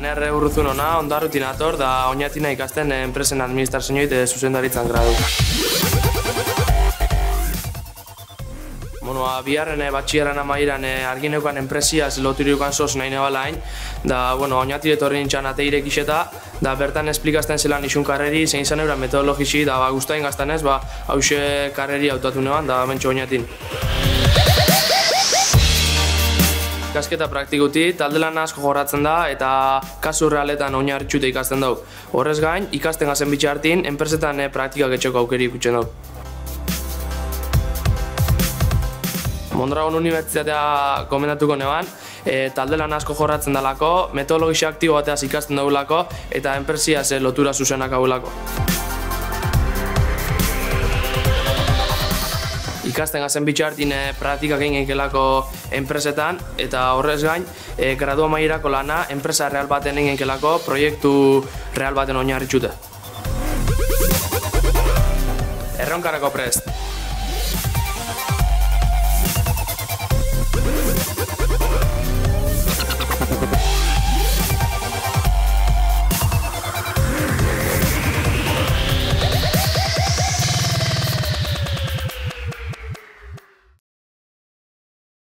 Nerre Urruzun ona, Ondarrutin ator, da oinatina ikasten enpresen administrazioit zuzendaritzan gradu. Biharren batxieran amairan argineukan enpresiaz loturukan soz nahi nebalain, da, oinatire torri nintxan ateirek iseta, da bertan esplikazten zelan isun karreri, zein zan euran metodologisi, da guztain gaztanez, hause karreri hautatu neban, da bentsu oinatin. Ikasketa praktikuti, talde lan asko jorratzen da eta kasu realetan oinarritxute ikasten dugu. Horrez gain, ikasten gazen bitxartin, enpresetan praktikak etxeko aukeri ikutzen dugu. Mondragon Unibertsitatea komendatuko neban, talde lan asko jorratzen dalako, metodologisia aktibo bateaz ikasten dugulako eta enpresiaz lotura zuzenak agulako. Ikasten gazen bitxartin praktikak egin gelako enpresetan eta horrez gain, gradu amaierako lana enpresa real baten egin gelako proiektu real baten oinarritxute. Erronkarako prest!